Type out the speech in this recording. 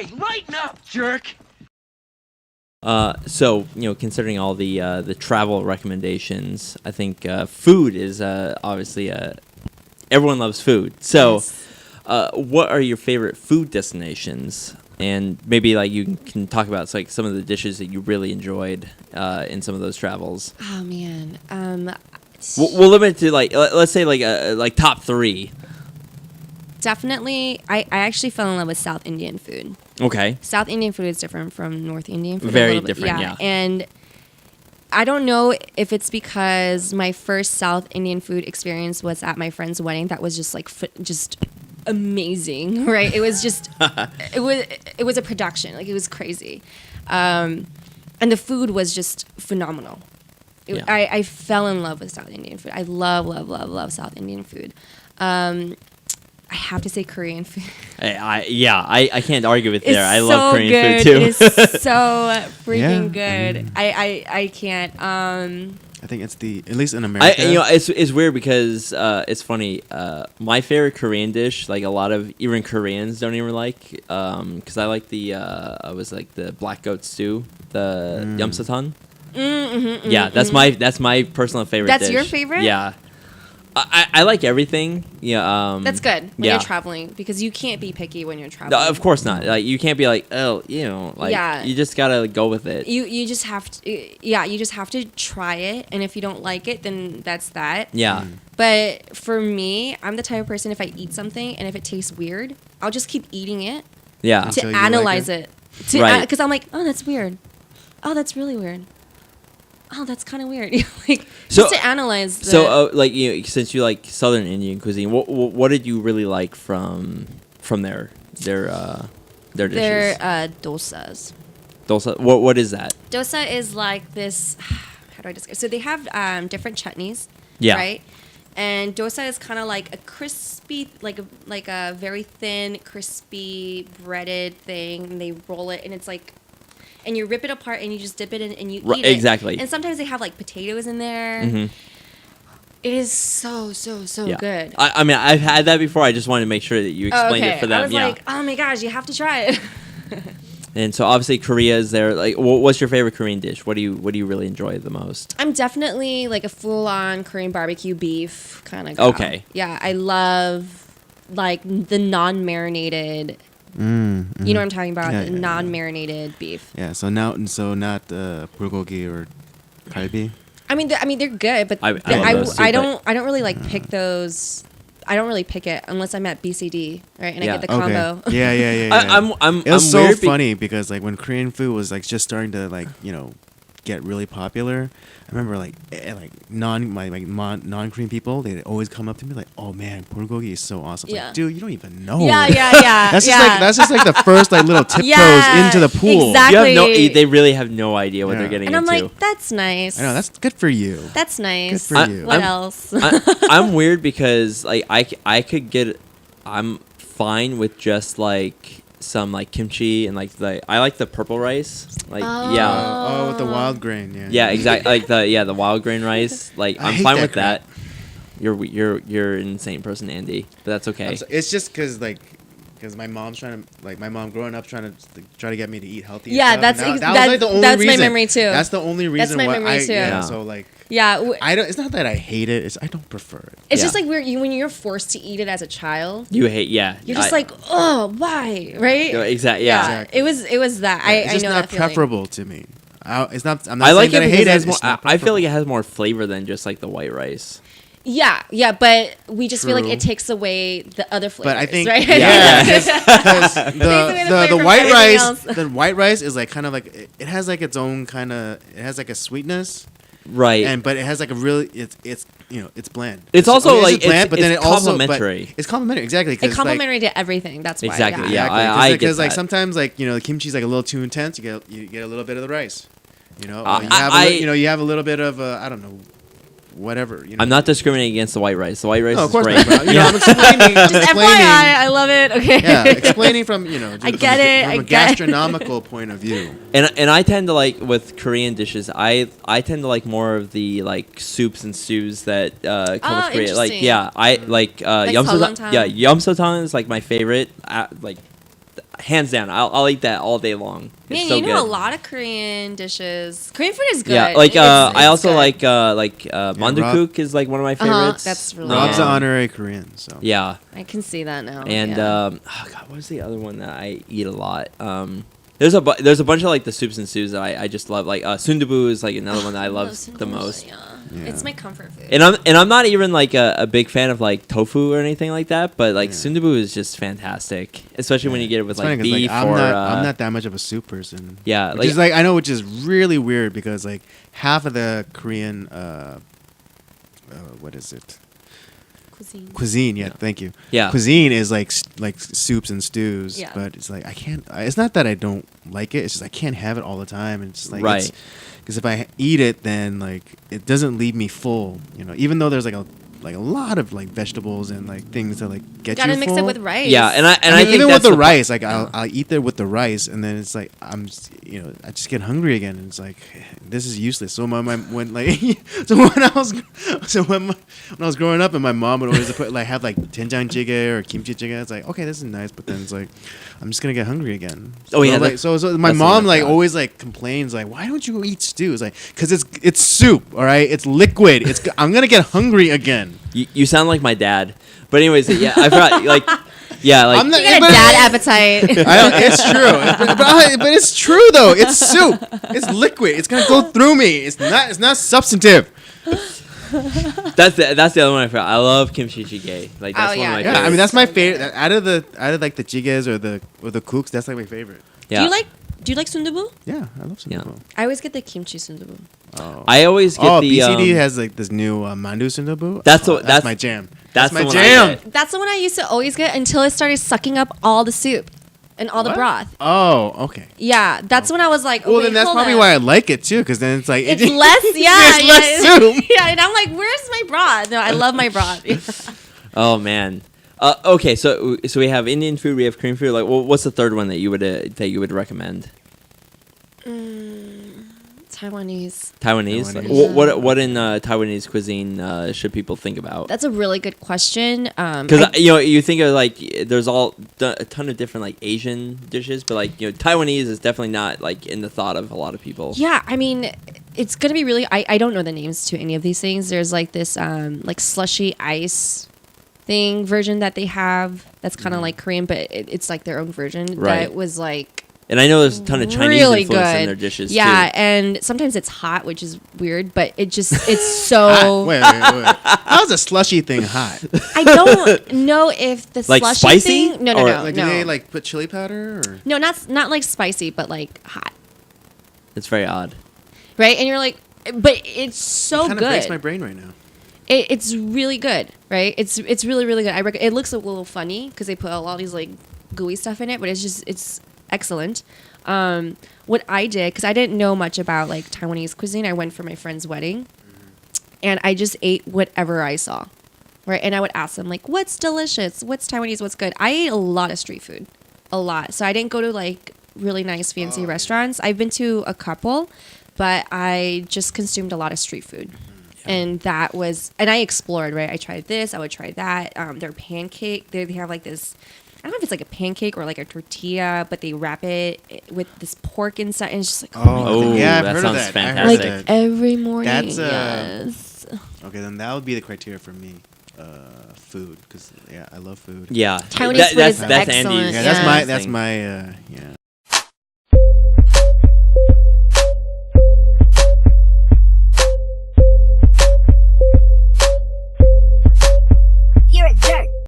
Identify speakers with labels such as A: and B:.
A: Hey, lighten up, jerk!
B: So considering all the travel recommendations, I think food is obviously everyone loves food. So,
C: Yes.
B: What are your favorite food destinations? And maybe like you can talk about like some of the dishes that you really enjoyed in some of those travels.
C: Oh man.
B: We'll limit it to like let's say like top 3.
C: Definitely, I actually fell in love with South Indian food.
B: Okay.
C: South Indian food is different from North Indian food. a
B: Very
C: little bit.
B: different, yeah.
C: And I don't know if it's because my first South Indian food experience was at my friend's wedding. That was just like just amazing, right? It was just it was a production, like it was crazy, and the food was just phenomenal.
B: Yeah.
C: I fell in love with South Indian food. I love South Indian food. I have to say Korean food.
B: I can't argue with
C: It's
B: there. I
C: so
B: love Korean
C: good.
B: food too.
C: It is so freaking good. I can't.
D: I think it's at least in America.
B: It's weird because it's funny. My favorite Korean dish, like a lot of even Koreans don't even like, because I like the black goat stew, the yumsatan. Yeah, that's my personal favorite.
C: That's
B: dish.
C: your favorite?
B: Yeah. I like everything. Yeah.
C: That's good when
B: yeah.
C: you're traveling because you can't be picky when you're
B: No,
C: traveling.
B: of course not. Like you can't be like, oh, like
C: Yeah.
B: you just gotta go with it.
C: You just have to. Yeah, you just have to try it, and if you don't like it, then that's that.
B: Yeah.
C: But for me, I'm the type of person, if I eat something and if it tastes weird, I'll just keep eating it
B: Yeah.
D: Until
C: to
D: you like
C: analyze
D: it?
C: it.
B: Right.
C: Because I'm like, oh, that's weird. Oh, that's really weird. Oh, that's kind of weird. Like
B: So-
C: just to analyze.
B: So, since you like Southern Indian cuisine, what did you really like from their dishes?
C: their dosas.
B: Dosa. What is that?
C: Dosa is like this. How do I describe? So they have different chutneys.
B: Yeah.
C: Right. And dosa is kind of like a crispy, like a very thin, crispy breaded thing. And they roll it, and it's like, and you rip it apart, and you just dip it in, and you eat it.
B: Exactly.
C: And sometimes they have like potatoes in there.
B: Mm-hmm.
C: It is so good.
B: I mean, I've had that before. I just wanted to make sure that you explained it for them.
C: I was
B: yeah.
C: like, oh my gosh, you have to try it.
B: And so obviously Korea is there. Like, what's your favorite Korean dish? What do you really enjoy the most?
C: I'm definitely like a full-on Korean barbecue beef kind of girl.
B: Okay.
C: Yeah, I love like the non-marinated. You know what I'm talking about?
D: Yeah,
C: The
D: yeah, yeah.
C: non-marinated beef.
D: Yeah, so not bulgogi or kalbi.
C: I mean, they're good, but
B: I love those too,
C: I don't really like pick those. I don't really pick it unless I'm at BCD, right? And
B: Yeah.
C: I get the combo.
D: Okay. Yeah.
B: I'm
D: It was
B: I'm
D: so
B: weird
D: funny because like when Korean food was like just starting to like get really popular. I remember like non-Korean people, they'd always come up to me like, "Oh man, bulgogi is so awesome."
C: Yeah.
D: Like, dude, you don't even know.
C: Yeah.
D: That's just like the first like little tiptoes
C: Yeah,
D: into the pool.
C: exactly.
B: You have they really have no idea what
D: Yeah.
B: they're getting
C: And I'm
B: into.
C: like, that's nice.
D: I know, that's good for you.
C: That's nice.
D: Good for you.
C: What
B: I'm-
C: else?
B: I'm weird because like I could get. I'm fine with just like some like kimchi and like I like the purple rice. Like yeah.
D: Oh, with the wild grain, yeah.
B: Yeah, exactly. Like the wild grain rice. Like
D: I
B: I'm
D: hate
B: fine
D: that
B: with
D: crap.
B: that. You're an insane person, Andy. But that's okay.
D: It's just because my mom's growing up trying to get me to eat healthy. and
C: Yeah,
D: stuff,
C: that's
D: and
C: ex-
D: that was like the only
C: that's my
D: reason.
C: memory too.
D: That's the only reason
C: my
D: why
C: memory too.
D: Yeah,
B: Yeah.
D: so like
C: Yeah,
D: I don't. It's not that I hate it. It's I don't prefer it.
C: it's
B: Yeah.
C: just like when you're forced to eat it as a child.
B: You hate yeah.
C: You're just like, oh, why, right?
B: Exactly. Yeah.
D: Exactly.
C: It was that. I
D: It's just
C: know
D: not
C: that feeling.
D: preferable to me. It's not. I'm not
B: I
D: saying
B: like it
D: that I
B: because
D: hate
B: it has
D: it.
B: more.
D: It's not
B: I feel like
D: preferable.
B: it has more flavor than just like the white rice.
C: Yeah, but we just feel like
D: True.
C: it takes away the other flavors,
D: But I think
C: right?
B: Yeah.
D: because
C: away the
D: the
C: flavor
D: white
C: from
D: rice,
C: everything else.
D: the white rice is like kind of like it has like its own kind of it has like a sweetness,
B: Right.
D: but it has like a really it's it's bland.
B: It's also,
D: just
B: like,
D: bland,
B: it's-
D: but then
B: it's
D: it also
B: complimentary.
D: It's complimentary, exactly. 'cause,
C: It's complementary to everything. That's why.
B: Exactly,
C: Yeah.
B: yeah. I get
D: because like
B: that.
D: sometimes like the kimchi's like a little too intense. You get a little bit of the rice.
B: I-
D: You have a little bit of I don't know, whatever.
B: I'm not discriminating against the white rice. The white rice
D: No,
B: is
D: of course
B: great.
D: not. But, I'm explaining. I'm
C: Just
D: explaining.
C: FYI, I love it. Okay.
D: Yeah, explaining from just
C: I get it,
D: from
C: I
D: a
C: get it.
D: gastronomical point of view.
B: And I tend to like with Korean dishes. I tend to like more of the like soups and stews that come
C: Oh,
B: with Korea. Like
C: interesting.
B: I like
C: Like
B: yumsotang.
C: seolleongtang?
B: Yeah, yumsotang is like my favorite. Like hands down, I'll eat that all day long. It's
C: Man,
B: so
C: you know
B: good.
C: a lot of Korean dishes. Korean food is good.
B: Yeah, like I also
C: good.
B: like mandukuk is like one of my favorites.
C: That's really
D: Rob's
C: good.
D: an honorary Korean, so
B: Yeah,
C: I can see that now.
B: and
C: yeah.
B: oh god, what is the other one that I eat a lot? There's a bunch of like the soups and stews that I just love. Like sundubu is like another one that I love the most.
C: Yeah.
D: Yeah.
C: It's my comfort food.
B: And I'm not even like a big fan of like tofu or anything like that, but like sundubu is just fantastic, especially when you get it with
D: It's funny
B: like
D: 'cause,
B: beef
D: I'm
B: or
D: I'm not that much of a soup person.
B: yeah,
D: Which is like I know, which is really weird because like half of the Korean what is it? Cuisine, yeah, thank you.
B: yeah.
D: Cuisine is like soups and stews,
C: Yeah.
D: but it's like I can't. It's not that I don't like it. It's just I can't have it all the time. And it's just like
B: Right.
D: because if I eat it, then like it doesn't leave me full. You know, even though there's like a lot of like vegetables and like things that like get
C: Gotta
D: you
C: mix
D: full.
C: it with rice.
B: Yeah, and I
D: I mean,
B: think
D: even with
B: that's
D: the
B: the
D: rice, like I'll eat there with the rice, and then it's like I just get hungry again, and it's like this is useless. So my when like when I was growing up, and my mom would always put like have like doenjang jjigae or kimchi jjigae. It's like okay, this is nice, but then it's like I'm just gonna get hungry again.
B: Oh, yeah,
D: like, so my
B: that's the
D: mom
B: one
D: like
B: I've got.
D: always like complains like why don't you eat stew? It's like because it's soup, all right, it's liquid. I'm gonna get hungry again.
B: You sound like my dad. But anyways, yeah, I forgot like yeah, like
D: I'm not-
C: You got a
D: but-
C: dad appetite.
D: It's true, but it's true though. It's soup. It's liquid. It's gonna go through me. It's not substantive.
B: that's the other one I forgot. I love kimchi jjigae. Like that's
C: Oh,
B: one
C: yeah.
B: of my
D: Yeah, I
B: favorites.
D: mean that's my
C: So
D: favorite.
C: good.
D: Out of like the jigaes or the cooks, that's like my favorite.
B: Yeah.
C: Do you like sundubu?
D: Yeah, I love sundubu.
C: I always get the kimchi sundubu.
D: Oh,
B: I always get the
D: BCD has like this new mandu sundubu.
B: That's
D: Oh,
B: what- that's-
D: my jam.
B: that's
D: my
B: the one I
D: jam.
B: get.
C: That's the one I used to always get until it started sucking up all the soup and all the
D: What?
C: broth.
D: Oh, okay.
C: Yeah, that's when I was like, oh,
D: Well,
C: wait,
D: then that's
C: hold
D: probably
C: on.
D: why I like it too, because then it's like
C: It's less, yeah,
D: There's less soup.
C: yeah, and I'm like, where's my broth? No, I love my broth.
B: Oh man. Okay, so we have Indian food, we have Korean food. Like, what's the third one that you would recommend?
C: Taiwanese.
B: Taiwanese.
D: Taiwanese.
B: What in Taiwanese cuisine should people think about?
C: That's a really good question.
B: Because you think of like there's a ton of different like Asian dishes, but like Taiwanese is definitely not like in the thought of a lot of people.
C: Yeah, I mean, it's gonna be really. I don't know the names to any of these things. There's like this like slushy ice thing version that they have that's kind of like Korean, but it's like their own version.
B: Right.
C: That was like
B: And I know there's a ton of Chinese
C: really
B: influence
C: good
B: in their dishes
C: Yeah,
B: too.
C: and sometimes it's hot, which is weird, but it's so.
D: Wait. How's a slushy thing hot?
C: I don't know if the
B: Like
C: slushy
B: spicy?
C: thing. No,
B: Or-
D: Like, do they like put chili powder? Or?
C: No, not like spicy, but like hot,
B: It's very odd.
C: right? And you're like, but it's so
D: Kind of breaks my
C: good.
D: brain right now.
C: It's really good, right? It's really really good. It looks a little funny because they put a lot of these like gooey stuff in it, but it's excellent. What I did, because I didn't know much about like Taiwanese cuisine, I went for my friend's wedding, and I just ate whatever I saw, right? And I would ask them like, "What's delicious? What's Taiwanese? What's good?" I ate a lot of street food, a lot. So I didn't go to like really nice fancy restaurants. I've been to a couple, but I just consumed a lot of street food. And that was, and I explored, right? I tried this, I would try that. Their pancake, they have like this, I don't know if it's like a pancake or like a tortilla, but they wrap it with this pork inside, and it's just like, oh, my
B: Oh,
C: God.
D: yeah, I've
B: that
D: heard of
B: sounds
D: that. I heard
B: fantastic.
C: Like
D: that.
C: every morning.
D: That's,
C: yes.
D: Okay, then that would be the criteria for me. Food, because I love food.
B: Yeah,
C: Taiwanese
B: That-
C: food
B: that's
C: is
B: that's
C: excellent.
B: Andy's.
D: Yeah,
C: Yeah.
D: that's
B: thing.
D: my yeah.